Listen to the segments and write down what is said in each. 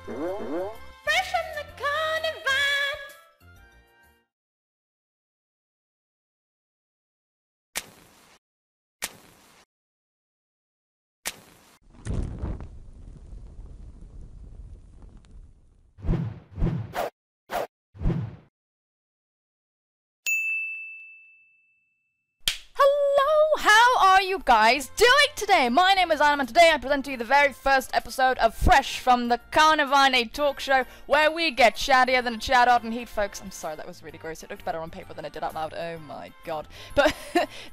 Fresh from the Carnivine. How are you guys doing today? My name is Anima and today I present to you the very first episode of Fresh From The Carnivine, a talk show where we get chattier than a chat out and heat, folks. I'm sorry, that was really gross. It looked better on paper than it did out loud. Oh my god. But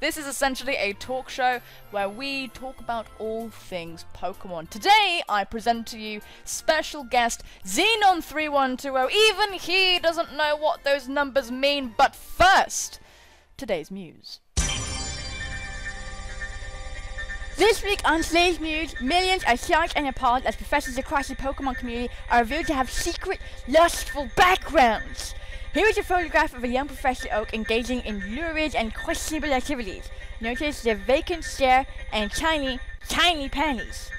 this is essentially a talk show where we talk about all things Pokemon. Today I present to you special guest Xenon3120. Even he doesn't know what those numbers mean, but first, today's news. This week on today's news, millions are shocked and appalled as professors across the Pokemon community are revealed to have secret, lustful backgrounds. Here is a photograph of a young Professor Oak engaging in lurid and questionable activities. Notice the vacant stare and tiny, tiny panties.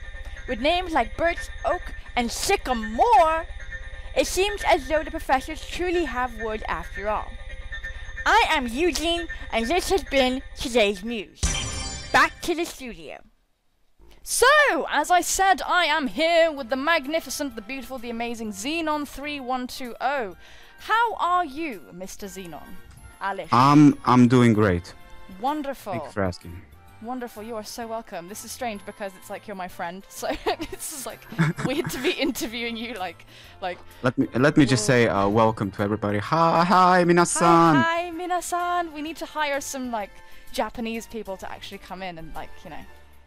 With names like Birch, Oak, and Sycamore, it seems as though the professors truly have words after all. I am Eugene, and this has been today's news. Back to the studio. So, as I said, I am here with the magnificent, the beautiful, the amazing Xenon3120. How are you, Mr. Xenon? Alish. I'm doing great. Wonderful. Thanks for asking. Wonderful, you are so welcome. This is strange because it's like you're my friend, so it's like weird to be interviewing you like. Let me just say welcome to everybody. Hi minasan. Hi minasan. We need to hire some like Japanese people to actually come in and like, you know.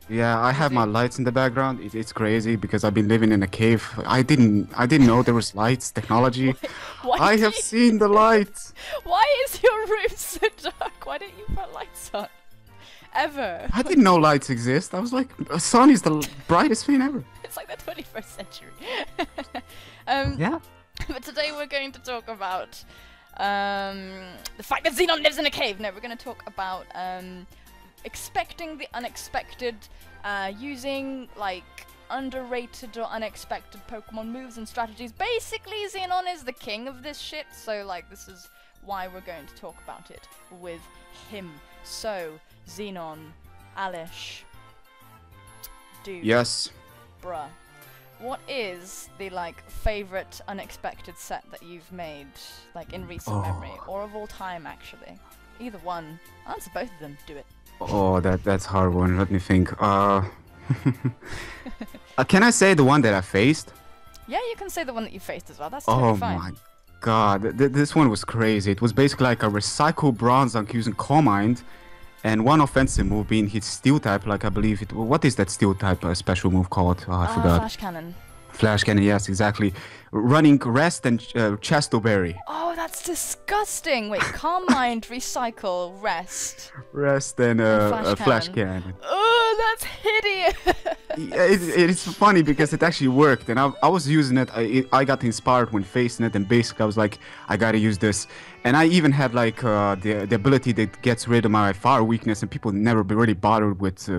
Yeah, I have my lights in the background. It's crazy because I've been living in a cave. I didn't know there was lights technology. I have seen the lights. Why is your room so dark? Why don't you put lights on? Ever. I didn't know lights exist. I was like, the sun is the brightest thing ever. It's like the 21st century. Yeah. But today we're going to talk about the fact that Xenon lives in a cave. No, we're going to talk about expecting the unexpected, using like underrated or unexpected Pokemon moves and strategies. Basically, Xenon is the king of this shit, so like this is why we're going to talk about it with him. So, Xenon, Alish, dude. Yes. Bruh. What is the like favorite unexpected set that you've made, like in recent memory, or of all time actually? Either one. Answer both of them. Do it. Oh, that's a hard one. Let me think. Can I say the one that I faced? Yeah, you can say the one that you faced as well. That's totally fine. Oh my god, this one was crazy. It was basically like a recycled Bronzong using Calm Mind, and one offensive move being his Steel type. Like I believe it. What is that Steel type special move called? I forgot. Flash Cannon. Flash Cannon, yes, exactly. Running Rest and Chestoberry. Oh, that's disgusting. Wait, Calm Mind, Recycle, Rest. Rest and Flash Cannon. Oh, that's hideous. Yeah, it's funny because it actually worked, and I was using it. I got inspired when facing it, and basically I was like, I gotta use this. And I even had like the ability that gets rid of my fire weakness, and people never be really bothered with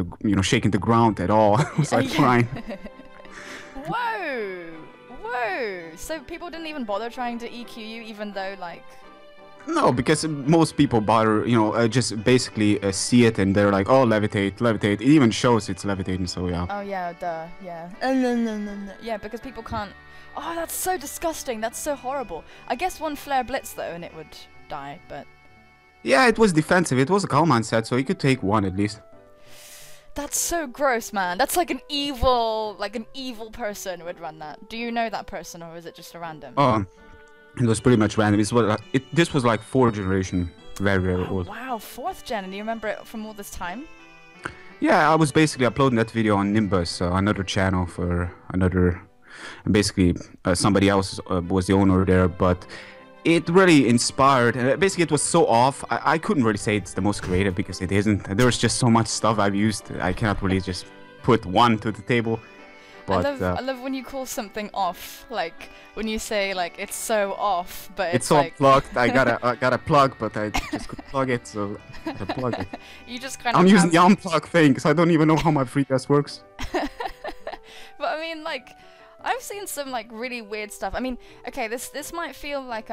shaking the ground at all. I was like, fine. Whoa! Whoa! So people didn't even bother trying to EQ you, even though, like... No, because most people bother, just basically see it and they're like, oh, levitate, levitate. It even shows it's levitating, so yeah. Oh, yeah, duh, yeah. Yeah, because people can't... Oh, that's so disgusting. That's so horrible. I guess one Flare Blitz, though, and it would die, but... Yeah, it was defensive. It was a Calm Mind set, so you could take one at least. That's so gross, man. That's like an evil person would run that. Do you know that person, or is it just a random? It was pretty much random. This was like 4th generation, very, very old. Wow, 4th gen, and you remember it from all this time? Yeah, I was basically uploading that video on Nimbus, another channel for another... Basically, somebody else was the owner there, but... It really inspired, and basically it was so off, I couldn't really say it's the most creative because it isn't. There's just so much stuff I've used, I cannot really just put one to the table. But, I love when you call something off, like when you say like it's so off, but it's like... all plugged. I got a plug, but I just could plug it, so I plug it. You just kind of... I'm using the unplug thing, because I don't even know how my FreeBSD works. But I mean, like... I've seen some like really weird stuff. I mean, okay, this might feel like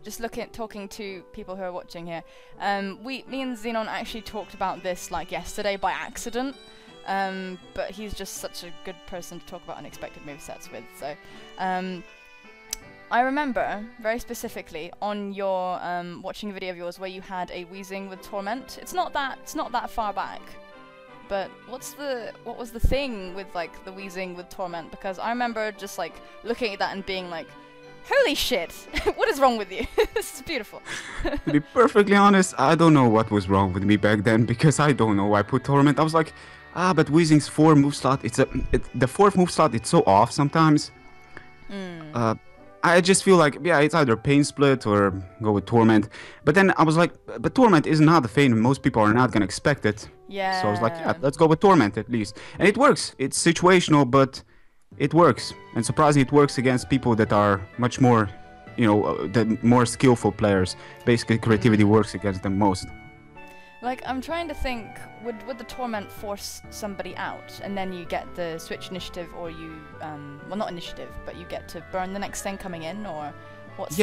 just talking to people who are watching here. Me and Xenon actually talked about this like yesterday by accident. But he's just such a good person to talk about unexpected movesets with. So, I remember very specifically on your watching a video of yours where you had a wheezing with torment. It's not that far back. But what was the thing with like the wheezing with torment? Because I remember just like looking at that and being like, holy shit, what is wrong with you? This is beautiful. To be perfectly honest, I don't know what was wrong with me back then, because I don't know why I put torment. I was like, but wheezing's 4 move slot. The 4th move slot. It's so off sometimes. I just feel like, yeah, it's either pain split or go with torment. But then I was like, but torment is not a feint. Most people are not gonna expect it. Yeah. So I was like, yeah, let's go with torment at least. And it works. It's situational, but it works. And surprisingly, it works against people that are much more, the more skillful players. Basically, creativity works against them most. Like, I'm trying to think, would the torment force somebody out, and then you get the switch initiative, or you, well, not initiative, but you get to burn the next thing coming in, or what's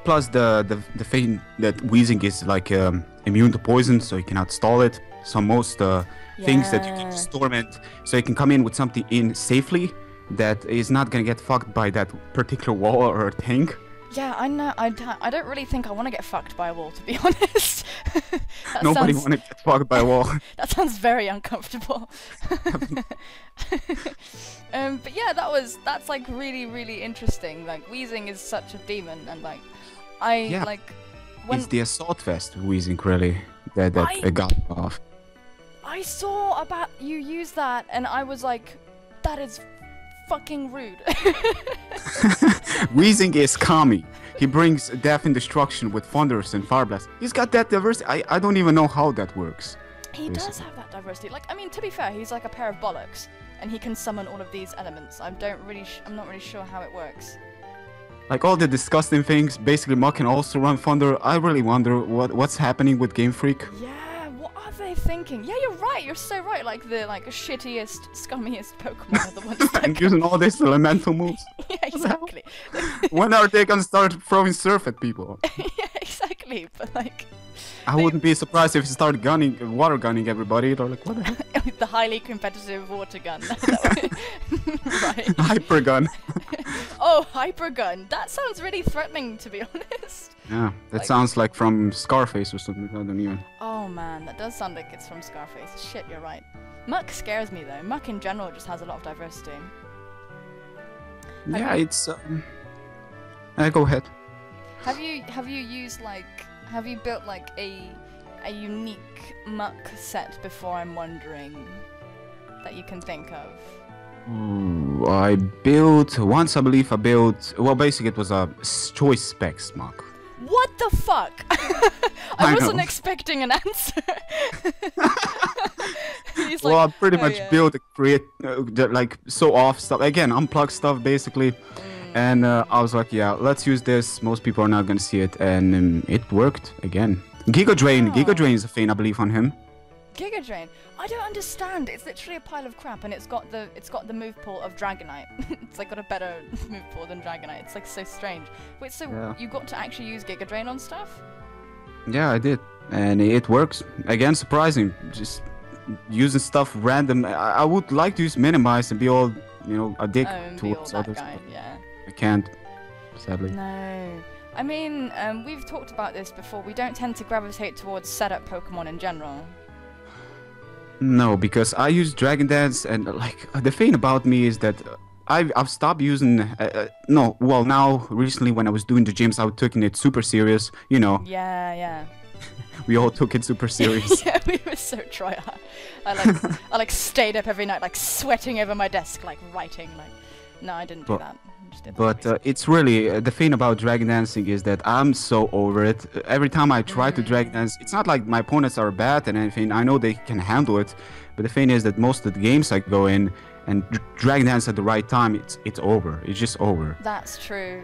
Plus the feint that wheezing is like immune to poison, so you cannot stall it. So most things that you can just torment, so you can come in with something in safely that is not gonna get fucked by that particular wall or tank. Yeah, I know. I don't really think I want to get fucked by a wall, to be honest. Nobody want to get fucked by a wall. That sounds very uncomfortable. But yeah, that's like really, really interesting. Like, wheezing is such a demon, and like, it's the assault vest wheezing really that got off. I saw about you use that, and I was like, that is fucking rude. Wheezing is Kami. He brings death and destruction with thunders and fire blast. He's got that diversity. I don't even know how that works. He does have that diversity. Like, I mean, to be fair, he's like a pair of bollocks, and he can summon all of these elements. I'm not really sure how it works. Like all the disgusting things, basically Muck can also run thunder. I really wonder what's happening with Gamefreak. Yeah, what are they thinking? Yeah, you're right. You're so right. Like the shittiest, scummiest Pokemon are the ones that and using all these elemental moves. Yeah, exactly. When are they gonna start throwing surf at people? Yeah, exactly. But like, I wouldn't be surprised if you start water gunning everybody. They're like, what the hell? The highly competitive water gun. Right. Hyper gun. Oh, hyper gun. That sounds really threatening, to be honest. Yeah, that sounds like from Scarface or something. I don't even. Oh man, that does sound like it's from Scarface. Shit, you're right. Muck scares me though. Muck in general just has a lot of diversity. Yeah, it's. Go ahead. Have you used like? Have you built like a unique Muck set before? I'm wondering that you can think of. Ooh, I built once. I believe I built. Well, basically, it was a choice specs Muck. What the fuck? I wasn't expecting an answer. Well, I pretty much built like so off stuff. Again, unplugged stuff basically. And I was like, yeah, let's use this. Most people are not gonna see it, and it worked again. Giga Drain is a feint, I believe, on him. Giga Drain? I don't understand. It's literally a pile of crap, and it's got the move pool of Dragonite. It's like got a better move pool than Dragonite. It's like so strange. Wait, so you got to actually use Giga Drain on stuff? Yeah, I did, and it works. Again, surprising. Just using stuff random. I would like to use Minimize and be all, a dick towards other stuff. Yeah. I can't, sadly. No. I mean, we've talked about this before. We don't tend to gravitate towards setup Pokemon in general. No, because I use Dragon Dance, and like the thing about me is that I've stopped using. Now recently when I was doing the gyms, I was taking it super serious. Yeah. We all took it super serious. Yeah, we were so tryhard. I stayed up every night, like sweating over my desk, like writing. Like, no, I didn't do that. But it's really the thing about Dragon Dancing is that I'm so over it. Every time I try to Dragon Dance, it's not like my opponents are bad and anything. I know they can handle it, but the thing is that most of the games I go in and Dragon Dance at the right time, it's over. It's just over. That's true.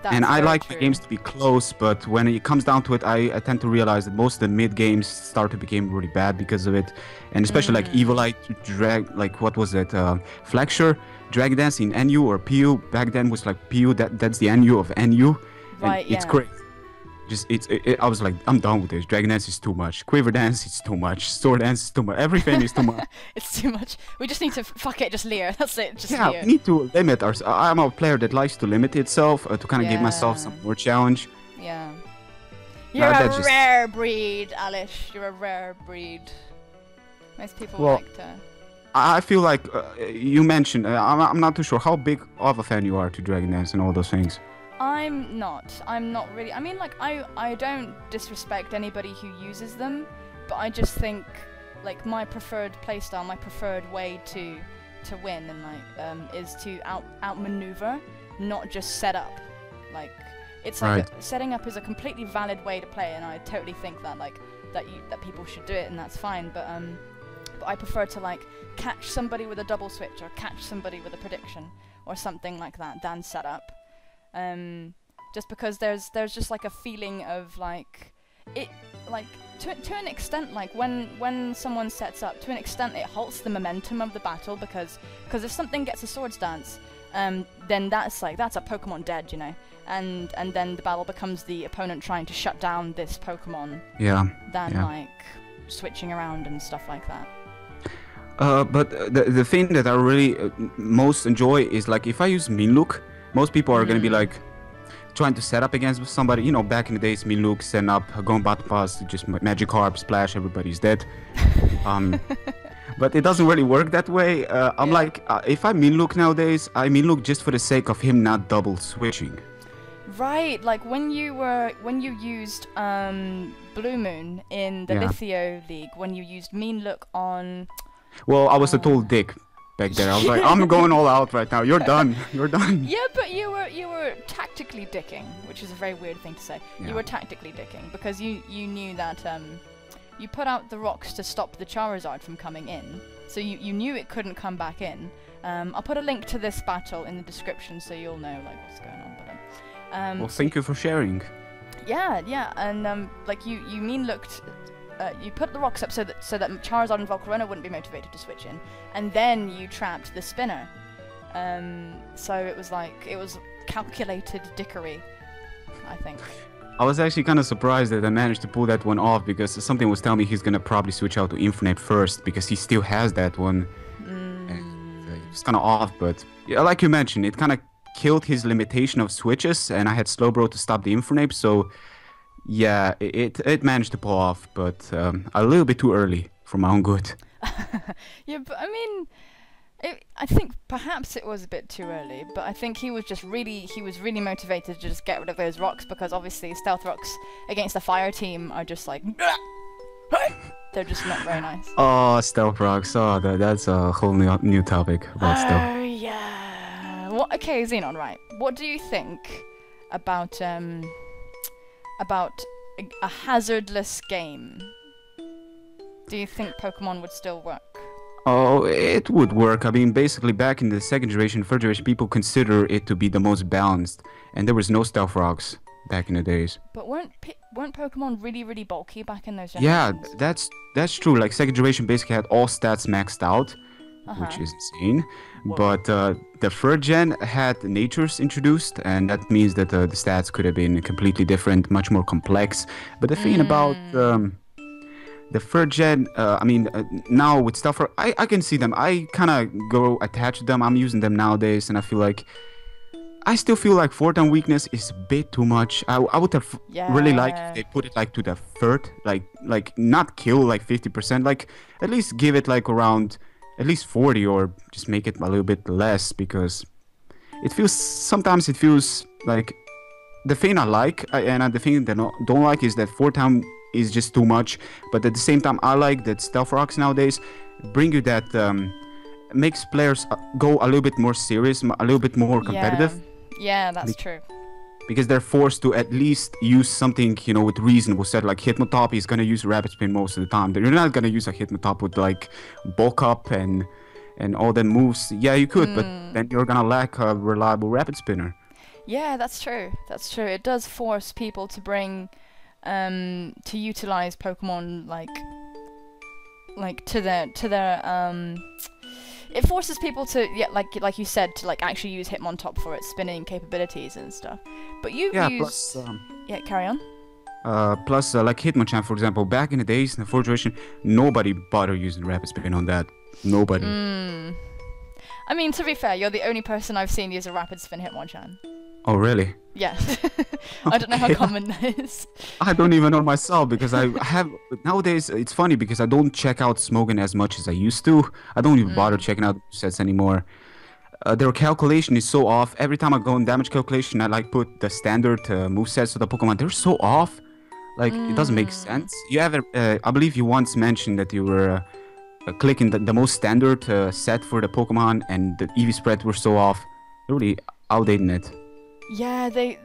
And I very like true. the games to be close, but when it comes down to it, I tend to realize that most of the mid games start to become really bad because of it. And especially like Evilite, like what was it? Flexure, Drag Dance in NU or PU. Back then was like PU, that's the NU of NU. Right, and it's crazy. I was like, I'm done with this. Dragon Dance is too much. Quiver Dance is too much. Sword Dance is too much. Everything is too much. It's too much. We just need to fuck it, just Leo. That's it, just Yeah, Leo. we need to limit ourselves. I'm a player that likes to limit itself to kind of give myself some more challenge. Yeah. You're that's a just- rare breed, Alice. You're a rare breed. Most people like to. I feel like you mentioned, I'm not too sure how big of a fan you are to Dragon Dance and all those things. I'm not really. I mean, like, I don't disrespect anybody who uses them, but I just think, like, my preferred playstyle, my preferred way to win and like is to outmaneuver, not just set up. Like, it's like setting up is a completely valid way to play, and I totally think that like that people should do it, and that's fine. But I prefer to like catch somebody with a double switch or catch somebody with a prediction or something like that than set up. Just because there's just like a feeling of like it, like to an extent, like when someone sets up, to an extent it halts the momentum of the battle, because if something gets a swords dance, then that's a Pokemon dead, you know, and then the battle becomes the opponent trying to shut down this Pokemon than like switching around and stuff like that. But the thing that I really most enjoy is like if I use Minlook, most people are gonna be like trying to set up against somebody. You know, back in the days, Minlook, set up, going battle pass, just Magikarp, splash, everybody's dead. But it doesn't really work that way. I'm like, if I Minlook nowadays, I Minlook just for the sake of him not double switching. Right, like when you used Blue Moon in the Litheo League, when you used Minlook on. Well, I was a total dick back there. I was like, I'm going all out right now. You're done. You're done. Yeah, but you were tactically dicking, which is a very weird thing to say. Yeah. You were tactically dicking because you knew that you put out the rocks to stop the Charizard from coming in, so you knew it couldn't come back in. I'll put a link to this battle in the description so you'll know like what's going on. But well, thank you for sharing. Yeah, and like you Minlooked. You put the rocks up so that Charizard and Volcarona wouldn't be motivated to switch in, and then you trapped the spinner. So it was calculated dickery, I think. I was actually kind of surprised that I managed to pull that one off, because something was telling me he's gonna probably switch out to Infinite first because he still has that one. And it's kind of off, but yeah, like you mentioned, it kind of killed his limitation of switches, and I had Slowbro to stop the Infernape, so. Yeah, it managed to pull off, but a little bit too early for my own good. Yeah, but I mean, I think perhaps it was a bit too early, but I think he was really motivated to just get rid of those rocks, because obviously stealth rocks against the fire team are just like, they're just not very nice. Oh, stealth rocks. Oh, that's a whole new topic about stealth. Oh yeah. Okay, Xenon, right? What do you think about a hazardless game? Do you think Pokemon would still work? Oh, it would work. I mean, basically, back in the second generation, third generation, people consider it to be the most balanced, and there was no stealth rocks back in the days. But weren't Pokemon really bulky back in those generations? Yeah, that's true. Like second generation basically had all stats maxed out, which is insane. Whoa. But the third gen had natures introduced, and that means that the stats could have been completely different, much more complex. But the thing about the third gen, I mean, now with stuff, I can see them. I kind of go attached to them. I'm using them nowadays, and I still feel like fourth and weakness is a bit too much. I would have really liked if they put it like to the third, like not kill like 50%, like at least give it like around at least 40, or just make it a little bit less, because sometimes it feels like the thing I like and the thing that I don't like is that 4-time is just too much, but at the same time I like that stealth rocks nowadays bring you that makes players go a little bit more serious, a little bit more competitive. Yeah, that's true. Because they're forced to at least use something, you know, with reasonable set. Like Hitmontop is gonna use Rapid Spin most of the time. You're not gonna use a Hitmontop with like bulk up and all the moves. Yeah, you could, but then you're gonna lack a reliable Rapid Spinner. Yeah, that's true. That's true. It does force people to bring, to utilize Pokemon like to their it forces people to, yeah, like you said, to like actually use Hitmontop for its spinning capabilities and stuff. But you've used... yeah, carry on. Plus, like Hitmonchan, for example, back in the days in the 4th generation, nobody bothered using Rapid Spin on that. Nobody. I mean, to be fair, you're the only person I've seen use a Rapid Spin Hitmonchan. Oh, really? Yeah. I don't know how common that is. I don't even know myself, because I have... Nowadays, it's funny because I don't check out Smogon as much as I used to. I don't even bother checking out sets anymore. Their calculation is so off. Every time I go in damage calculation, I like put the standard movesets of the Pokemon. They're so off. Like, it doesn't make sense. You ever... I believe you once mentioned that you were clicking the most standard set for the Pokemon, and the EV spread were so off. They're really outdating it. Yeah, the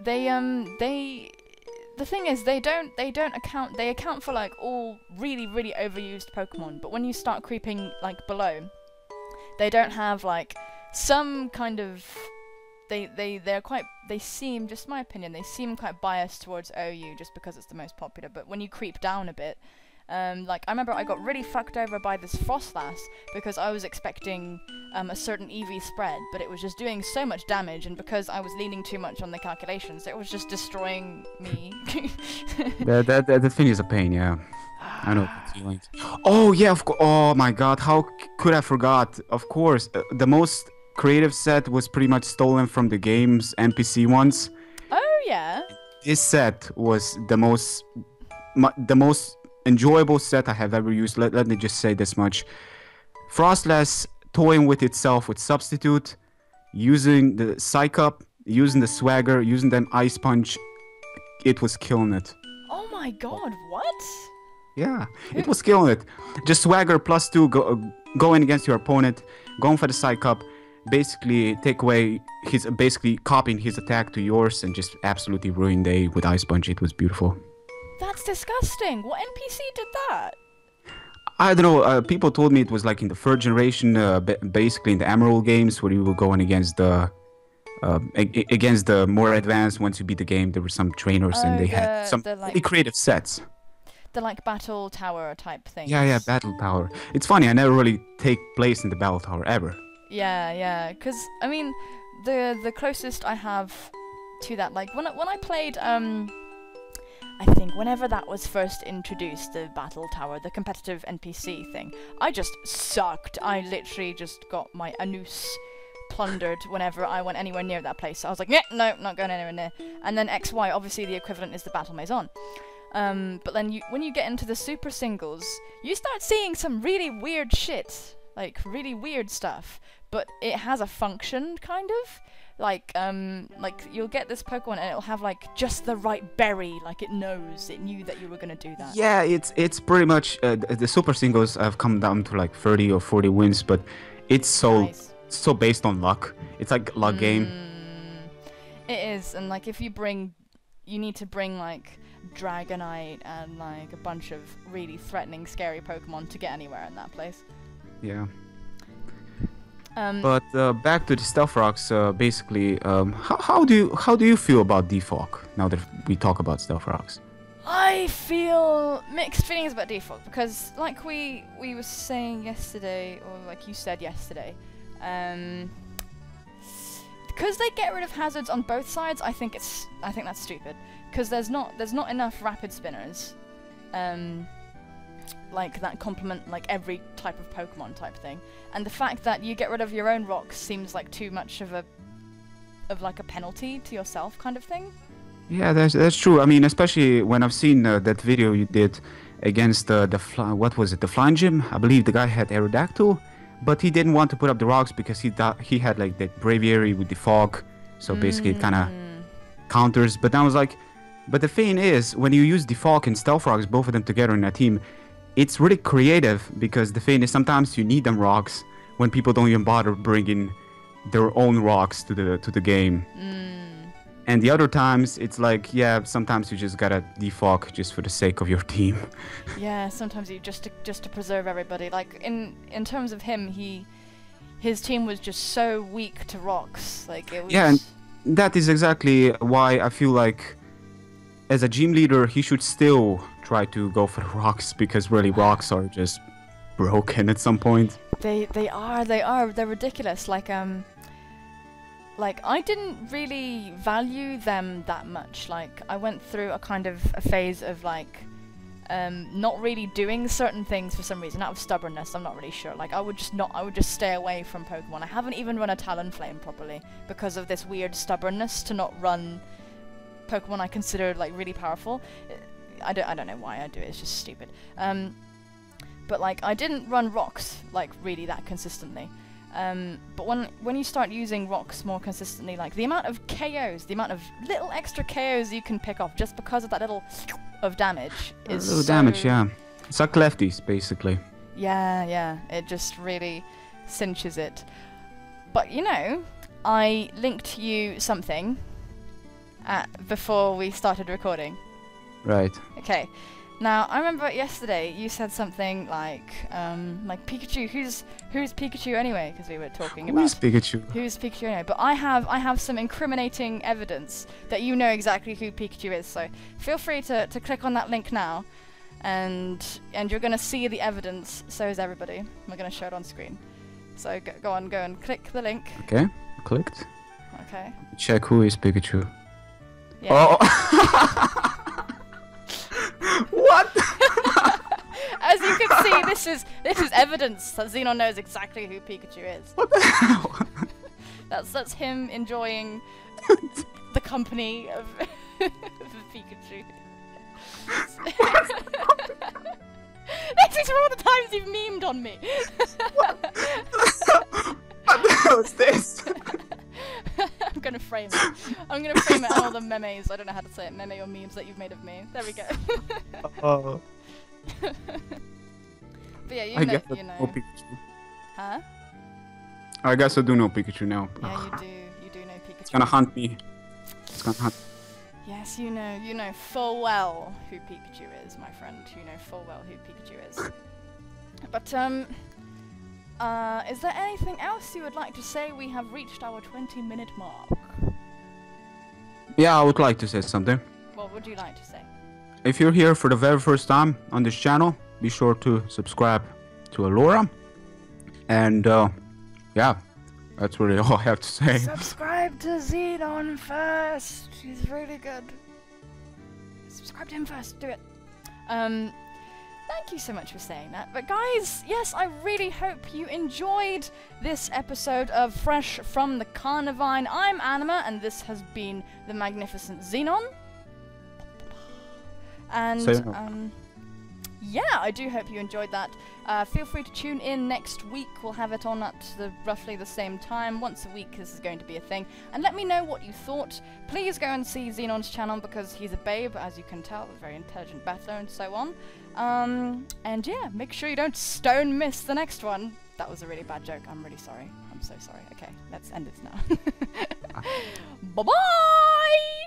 thing is, they account for like all really overused Pokemon, but when you start creeping like below, they don't have like some kind of, they seem, just my opinion, they seem quite biased towards OU just because it's the most popular. But when you creep down a bit, like I remember I got really fucked over by this Frostlass because I was expecting a certain EV spread, but it was just doing so much damage, and because I was leaning too much on the calculations, it was just destroying me. The thing is a pain, yeah. I know the feeling. Oh yeah, of course. Oh my god, how could I forgot? Of course, the most creative set was pretty much stolen from the game's NPC ones. Oh yeah. This set was the most enjoyable set I have ever used. Let me just say this much. Frostlass toying with itself with Substitute, using the Psych-Up, using the Swagger, using them Ice Punch. It was killing it. Oh my god, what? Yeah, it was killing it. Just Swagger +2, going against your opponent, going for the Psych-Up, basically take away his, basically copying his attack to yours, and just absolutely ruin day with Ice Punch. It was beautiful. That's disgusting. What NPC did that? I don't know. People told me it was like in the 3rd generation, basically in the Emerald games, where you were going against the more advanced. Once you beat the game, there were some trainers, and they had some really creative sets. The like battle tower type thing. Yeah, battle tower. It's funny. I never really take place in the battle tower ever. Yeah. Because I mean, the closest I have to that, like when I played I think whenever that was first introduced, the battle tower, the competitive NPC thing, I just sucked. I literally just got my anus plundered whenever I went anywhere near that place. So I was like, yeah, no, not going anywhere near. And then XY, obviously the equivalent is the battle maison. But then when you get into the super singles, you start seeing some really weird shit, like really weird stuff. But it has a function, kind of. Like you'll get this Pokemon and it'll have like just the right berry, like it knew that you were gonna do that. Yeah, it's pretty much the super singles have come down to like 30 or 40 wins, but it's so based on luck. It's like a luck game. It is, and like if you need to bring like Dragonite and like a bunch of really threatening, scary Pokemon to get anywhere in that place. Yeah. But back to the Stealth Rocks, basically, how do you feel about Defog now that we talk about Stealth Rocks? I feel mixed feelings about Defog because, like we were saying yesterday, or like you said yesterday, because they get rid of hazards on both sides. I think that's stupid because there's not enough rapid spinners. Like that complement like every type of Pokemon type thing, and the fact that you get rid of your own rocks seems like too much of like a penalty to yourself kind of thing. Yeah, that's true. I mean, especially when I've seen that video you did against the Flying Gym. I believe the guy had Aerodactyl, but he didn't want to put up the rocks because he had like that Braviary with the fog, so basically it kind of counters. But I was like, but the thing is, when you use Defog and Stealth Rocks, both of them together in a team, it's really creative, because the thing is sometimes you need them rocks when people don't even bother bringing their own rocks to the game. And the other times it's like, yeah, sometimes you just gotta defog just for the sake of your team. Yeah, sometimes you just to preserve everybody. Like in terms of him, his team was just so weak to rocks. Like it was. Yeah, that is exactly why I feel like, as a gym leader, he should still try to go for the rocks, because really rocks are just broken at some point. They are. They're ridiculous. Like I didn't really value them that much. Like I went through a kind of a phase of like not really doing certain things for some reason, out of stubbornness. I'm not really sure. Like I would just stay away from Pokemon. I haven't even run a Talonflame properly because of this weird stubbornness to not run Pokemon I consider like really powerful. I don't know why I do it. It's just stupid. But like I didn't run rocks like really that consistently. But when you start using rocks more consistently, like the amount of KOs, the amount of little extra KOs you can pick off just because of that little of damage is A little damage, yeah. It's like lefties, basically. Yeah, it just really cinches it. But you know, I linked you something before we started recording. Right. Okay. Now, I remember yesterday you said something like Pikachu. Who's Pikachu anyway? Because we were talking about Who's Pikachu? Who's Pikachu anyway? But I have some incriminating evidence that you know exactly who Pikachu is. So feel free to click on that link now, and you're gonna see the evidence. So is everybody. We're gonna show it on screen. So go and click the link. Okay, clicked. Okay. Check who is Pikachu. Yeah. Oh. What? As you can see, this is evidence that Xenon knows exactly who Pikachu is. What the hell? That's him enjoying the company of Pikachu. This is for all the times you've memed on me. What the hell is this? I'm gonna frame it. I'm gonna frame it on all the memes. I don't know how to say it. Meme or memes that you've made of me. There we go. Oh. But yeah, you I know. guess I know Pikachu. Huh? I guess I do know Pikachu now. Yeah, you do. You do know Pikachu. It's gonna hunt me. It's gonna hunt. Yes, you know full well who Pikachu is, my friend. You know full well who Pikachu is. But is there anything else you would like to say? We have reached our 20-minute mark. Yeah, I would like to say something. What would you like to say? If you're here for the very first time on this channel, be sure to subscribe to Alora. And yeah, that's really all I have to say. Subscribe to Xenon first. He's really good. Subscribe to him first. Do it. Thank you so much for saying that. But guys, yes, I really hope you enjoyed this episode of Fresh From The Carnivine. I'm Anima, and this has been the magnificent Xenon. And yeah, I do hope you enjoyed that. Feel free to tune in next week. We'll have it on at roughly the same time. Once a week this is going to be a thing. And let me know what you thought. Please go and see Xenon's channel because he's a babe, as you can tell, a very intelligent battler and so on. And yeah, make sure you don't stone miss the next one. That was a really bad joke. I'm really sorry. I'm so sorry. Okay, let's end this now. Bye-bye!